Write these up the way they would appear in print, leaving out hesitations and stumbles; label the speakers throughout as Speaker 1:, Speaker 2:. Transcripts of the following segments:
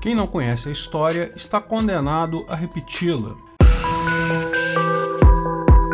Speaker 1: Quem não conhece a história está condenado a repeti-la.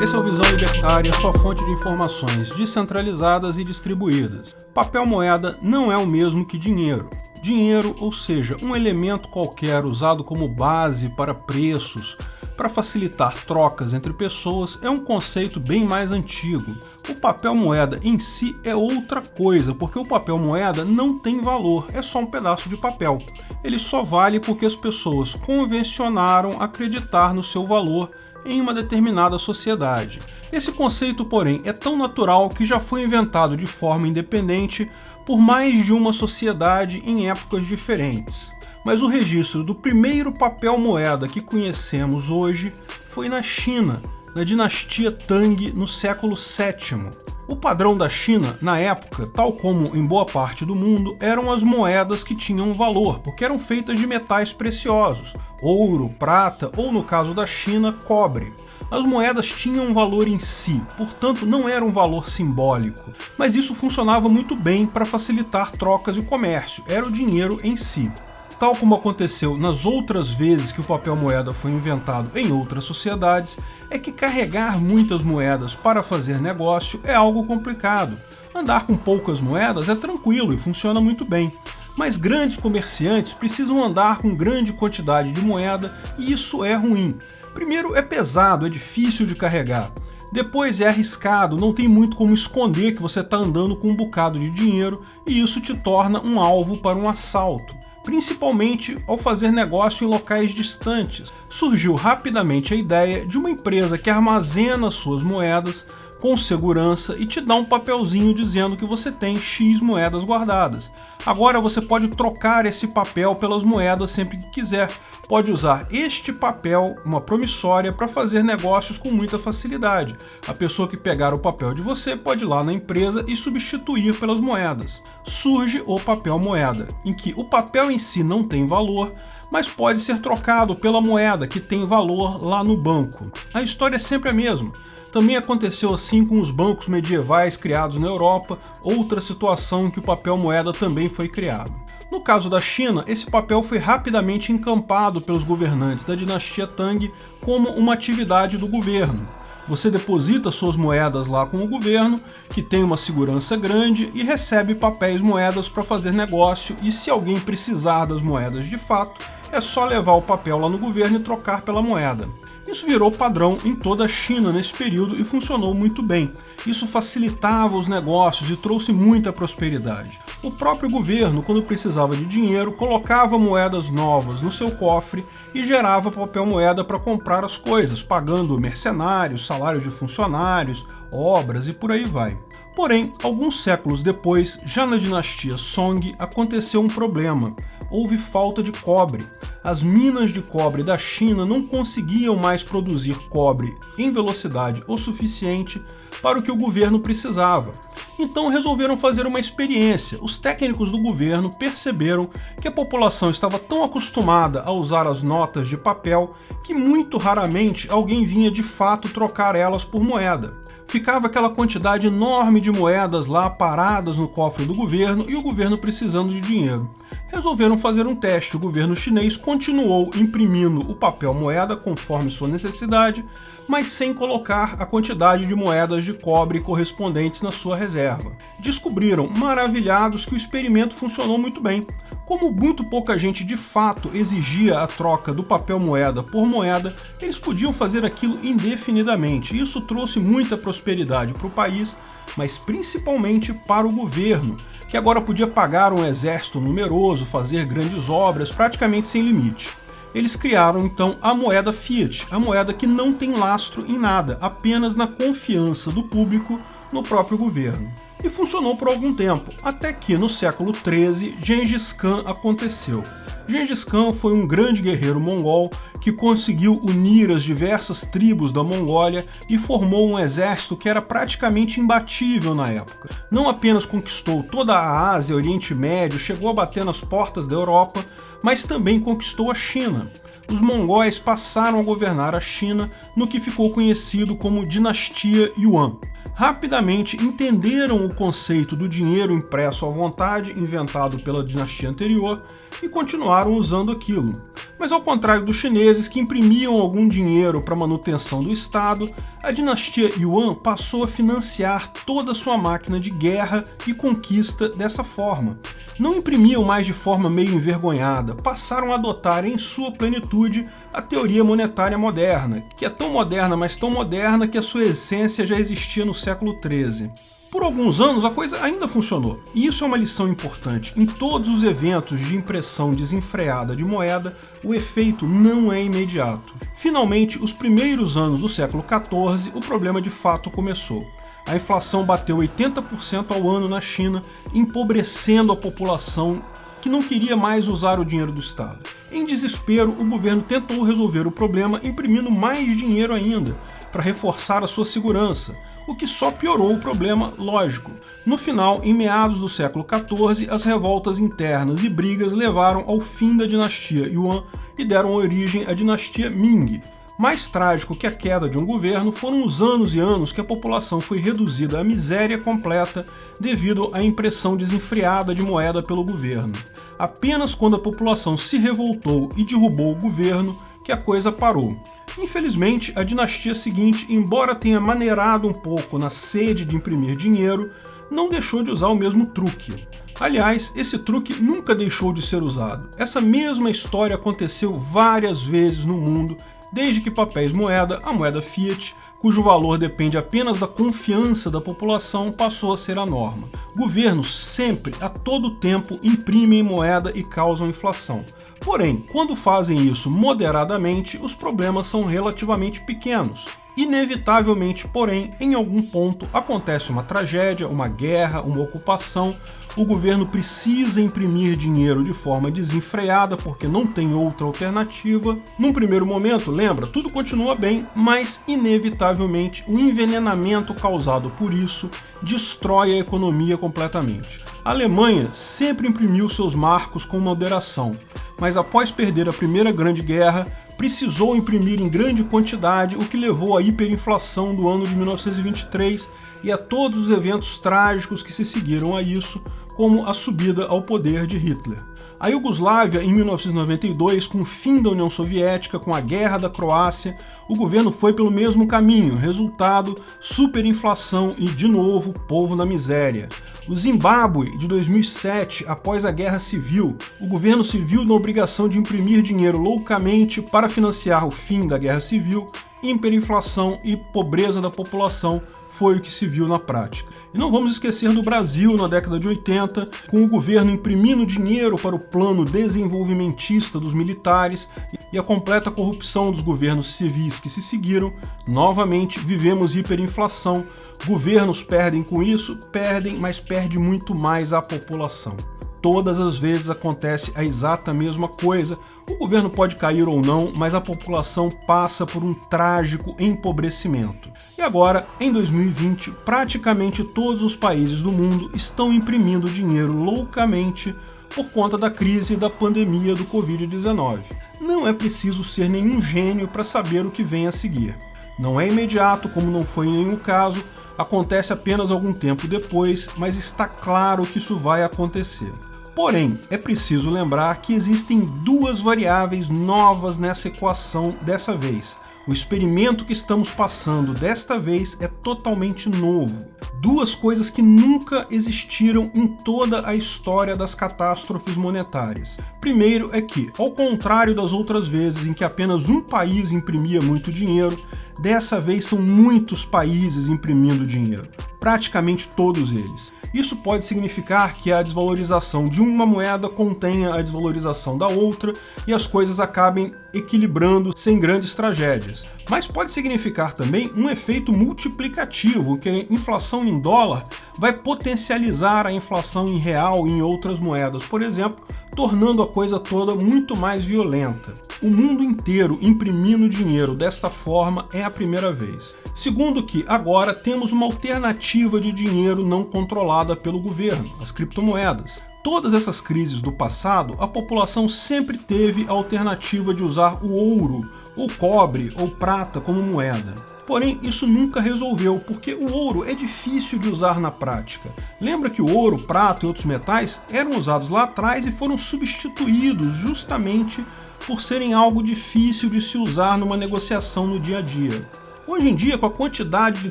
Speaker 1: Esse é o Visão Libertária, sua fonte de informações descentralizadas e distribuídas. Papel moeda não é o mesmo que dinheiro. Dinheiro, ou seja, um elemento qualquer usado como base para preços, para facilitar trocas entre pessoas, é um conceito bem mais antigo. O papel moeda em si é outra coisa, porque o papel moeda não tem valor, é só um pedaço de papel. Ele só vale porque as pessoas convencionaram acreditar no seu valor em uma determinada sociedade. Esse conceito, porém, é tão natural que já foi inventado de forma independente por mais de uma sociedade em épocas diferentes. Mas o registro do primeiro papel moeda que conhecemos hoje foi na China, na dinastia Tang, no século VII. O padrão da China, na época, tal como em boa parte do mundo, eram as moedas que tinham valor, porque eram feitas de metais preciosos, ouro, prata ou, no caso da China, cobre. As moedas tinham um valor em si, portanto não era um valor simbólico, mas isso funcionava muito bem para facilitar trocas e comércio, era o dinheiro em si. Tal como aconteceu nas outras vezes que o papel moeda foi inventado em outras sociedades, é que carregar muitas moedas para fazer negócio é algo complicado. Andar com poucas moedas é tranquilo e funciona muito bem. Mas grandes comerciantes precisam andar com grande quantidade de moeda e isso é ruim. Primeiro, é pesado, é difícil de carregar. Depois é arriscado, não tem muito como esconder que você está andando com um bocado de dinheiro e isso te torna um alvo para um assalto. Principalmente ao fazer negócio em locais distantes. Surgiu rapidamente a ideia de uma empresa que armazena suas moedas com segurança e te dá um papelzinho dizendo que você tem X moedas guardadas. Agora você pode trocar esse papel pelas moedas sempre que quiser. Pode usar este papel, uma promissória, para fazer negócios com muita facilidade. A pessoa que pegar o papel de você pode ir lá na empresa e substituir pelas moedas. Surge o papel moeda, em que o papel em si não tem valor, mas pode ser trocado pela moeda que tem valor lá no banco. A história é sempre a mesma. Também aconteceu assim com os bancos medievais criados na Europa, outra situação em que o papel moeda também foi criado. No caso da China, esse papel foi rapidamente encampado pelos governantes da dinastia Tang como uma atividade do governo. Você deposita suas moedas lá com o governo, que tem uma segurança grande, e recebe papéis moedas para fazer negócio, e se alguém precisar das moedas de fato, é só levar o papel lá no governo e trocar pela moeda. Isso virou padrão em toda a China nesse período e funcionou muito bem. Isso facilitava os negócios e trouxe muita prosperidade. O próprio governo, quando precisava de dinheiro, colocava moedas novas no seu cofre e gerava papel moeda para comprar as coisas, pagando mercenários, salários de funcionários, obras e por aí vai. Porém, alguns séculos depois, já na dinastia Song, aconteceu um problema. Houve falta de cobre. As minas de cobre da China não conseguiam mais produzir cobre em velocidade o suficiente para o que o governo precisava. Então resolveram fazer uma experiência. Os técnicos do governo perceberam que a população estava tão acostumada a usar as notas de papel que muito raramente alguém vinha de fato trocar elas por moeda. Ficava aquela quantidade enorme de moedas lá paradas no cofre do governo e o governo precisando de dinheiro. Resolveram fazer um teste. O governo chinês continuou imprimindo o papel moeda conforme sua necessidade, mas sem colocar a quantidade de moedas de cobre correspondentes na sua reserva. Descobriram, maravilhados, que o experimento funcionou muito bem. Como muito pouca gente de fato exigia a troca do papel moeda por moeda, eles podiam fazer aquilo indefinidamente. Isso trouxe muita prosperidade para o país, mas principalmente para o governo, que agora podia pagar um exército numeroso, fazer grandes obras praticamente sem limite. Eles criaram então a moeda Fiat, a moeda que não tem lastro em nada, apenas na confiança do público no próprio governo. E funcionou por algum tempo, até que no século XIII Gengis Khan aconteceu. Gengis Khan foi um grande guerreiro mongol que conseguiu unir as diversas tribos da Mongólia e formou um exército que era praticamente imbatível na época. Não apenas conquistou toda a Ásia, Oriente Médio, chegou a bater nas portas da Europa, mas também conquistou a China. Os mongóis passaram a governar a China no que ficou conhecido como Dinastia Yuan. rapidamente entenderam o conceito do dinheiro impresso à vontade, inventado pela dinastia anterior, e continuaram usando aquilo. Mas ao contrário dos chineses, que imprimiam algum dinheiro para manutenção do Estado, a dinastia Yuan passou a financiar toda a sua máquina de guerra e conquista dessa forma. Não imprimiam mais de forma meio envergonhada, passaram a adotar em sua plenitude a teoria monetária moderna, que é tão moderna, mas tão moderna que a sua essência já existia no século XIII. Por alguns anos a coisa ainda funcionou, e isso é uma lição importante. Em todos os eventos de impressão desenfreada de moeda, o efeito não é imediato. Finalmente, os primeiros anos do século XIV, o problema de fato começou. A inflação bateu 80% ao ano na China, empobrecendo a população que não queria mais usar o dinheiro do Estado. Em desespero, o governo tentou resolver o problema imprimindo mais dinheiro ainda, para reforçar a sua segurança, o que só piorou o problema, lógico. No final, em meados do século XIV, as revoltas internas e brigas levaram ao fim da dinastia Yuan e deram origem à dinastia Ming. Mais trágico que a queda de um governo foram os anos e anos que a população foi reduzida à miséria completa devido à impressão desenfreada de moeda pelo governo. Apenas quando a população se revoltou e derrubou o governo que a coisa parou. Infelizmente, a dinastia seguinte, embora tenha maneirado um pouco na sede de imprimir dinheiro, não deixou de usar o mesmo truque. Aliás, esse truque nunca deixou de ser usado. Essa mesma história aconteceu várias vezes no mundo, desde que papéis moeda, a moeda fiat, cujo valor depende apenas da confiança da população, passou a ser a norma. Governos sempre, a todo tempo, imprimem moeda e causam inflação. Porém, quando fazem isso moderadamente, os problemas são relativamente pequenos. Inevitavelmente, porém, em algum ponto acontece uma tragédia, uma guerra, uma ocupação, o governo precisa imprimir dinheiro de forma desenfreada porque não tem outra alternativa. Num primeiro momento, lembra, tudo continua bem, mas inevitavelmente o envenenamento causado por isso destrói a economia completamente. A Alemanha sempre imprimiu seus marcos com moderação, mas após perder a Primeira Grande Guerra, precisou imprimir em grande quantidade, o que levou à hiperinflação do ano de 1923 e a todos os eventos trágicos que se seguiram a isso, como a subida ao poder de Hitler. A Iugoslávia, em 1992, com o fim da União Soviética, com a Guerra da Croácia, o governo foi pelo mesmo caminho, resultado, superinflação e, de novo, povo na miséria. O Zimbábue, de 2007, após a Guerra Civil, o governo se viu na obrigação de imprimir dinheiro loucamente para financiar o fim da Guerra Civil, hiperinflação e pobreza da população foi o que se viu na prática. E não vamos esquecer do Brasil na década de 80, com o governo imprimindo dinheiro para o plano desenvolvimentista dos militares e a completa corrupção dos governos civis que se seguiram. Novamente vivemos hiperinflação, governos perdem com isso, perdem, mas perde muito mais a população. Todas as vezes acontece a exata mesma coisa. O governo pode cair ou não, mas a população passa por um trágico empobrecimento. E agora, em 2020, praticamente todos os países do mundo estão imprimindo dinheiro loucamente por conta da crise da pandemia do Covid-19. Não é preciso ser nenhum gênio para saber o que vem a seguir. Não é imediato, como não foi em nenhum caso, acontece apenas algum tempo depois, mas está claro que isso vai acontecer. Porém, é preciso lembrar que existem duas variáveis novas nessa equação dessa vez. O experimento que estamos passando desta vez é totalmente novo. Duas coisas que nunca existiram em toda a história das catástrofes monetárias. Primeiro é que, ao contrário das outras vezes em que apenas um país imprimia muito dinheiro, dessa vez são muitos países imprimindo dinheiro. Praticamente todos eles. Isso pode significar que a desvalorização de uma moeda contenha a desvalorização da outra e as coisas acabem equilibrando sem grandes tragédias. Mas pode significar também um efeito multiplicativo, que a inflação em dólar vai potencializar a inflação em real e em outras moedas, por exemplo, tornando a coisa toda muito mais violenta. O mundo inteiro imprimindo dinheiro desta forma é a primeira vez. Segundo que agora temos uma alternativa de dinheiro não controlada pelo governo, as criptomoedas. Todas essas crises do passado, a população sempre teve a alternativa de usar o ouro ou cobre ou prata como moeda. Porém, isso nunca resolveu, porque o ouro é difícil de usar na prática. Lembra que o ouro, prata e outros metais eram usados lá atrás e foram substituídos justamente por serem algo difícil de se usar numa negociação no dia a dia. Hoje em dia, com a quantidade de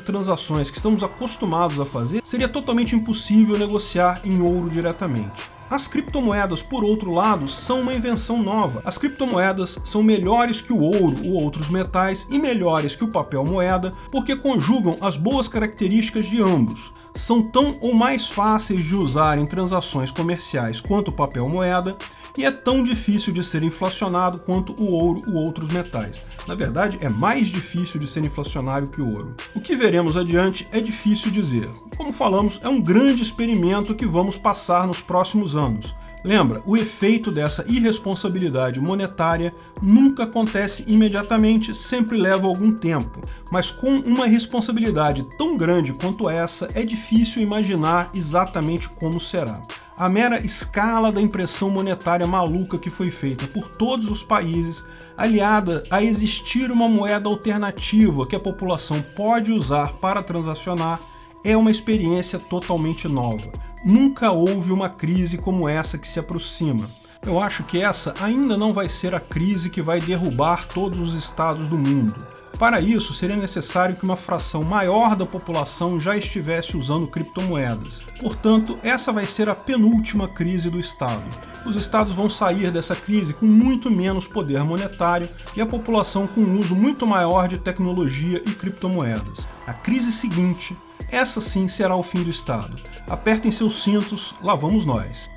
Speaker 1: transações que estamos acostumados a fazer, seria totalmente impossível negociar em ouro diretamente. As criptomoedas, por outro lado, são uma invenção nova. As criptomoedas são melhores que o ouro ou outros metais e melhores que o papel moeda porque conjugam as boas características de ambos. São tão ou mais fáceis de usar em transações comerciais quanto o papel moeda e é tão difícil de ser inflacionado quanto o ouro ou outros metais. Na verdade, é mais difícil de ser inflacionário que o ouro. O que veremos adiante é difícil dizer. Como falamos, é um grande experimento que vamos passar nos próximos anos. Lembra, o efeito dessa irresponsabilidade monetária nunca acontece imediatamente, sempre leva algum tempo. Mas com uma responsabilidade tão grande quanto essa, é difícil imaginar exatamente como será. A mera escala da impressão monetária maluca que foi feita por todos os países, aliada a existir uma moeda alternativa que a população pode usar para transacionar, é uma experiência totalmente nova. Nunca houve uma crise como essa que se aproxima. Eu acho que essa ainda não vai ser a crise que vai derrubar todos os estados do mundo. Para isso, seria necessário que uma fração maior da população já estivesse usando criptomoedas. Portanto, essa vai ser a penúltima crise do Estado. Os estados vão sair dessa crise com muito menos poder monetário e a população com um uso muito maior de tecnologia e criptomoedas. A crise seguinte, essa sim será o fim do Estado. Apertem seus cintos, lá vamos nós.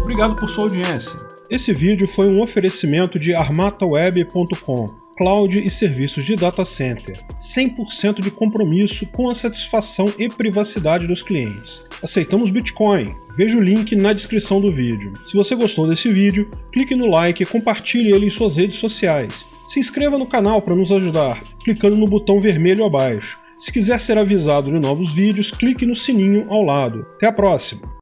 Speaker 1: Obrigado por sua audiência. Esse vídeo foi um oferecimento de armataweb.com. Cloud e serviços de data center, 100% de compromisso com a satisfação e privacidade dos clientes. Aceitamos Bitcoin, veja o link na descrição do vídeo. Se você gostou desse vídeo, clique no like e compartilhe ele em suas redes sociais. Se inscreva no canal para nos ajudar, clicando no botão vermelho abaixo. Se quiser ser avisado de novos vídeos, clique no sininho ao lado. Até a próxima!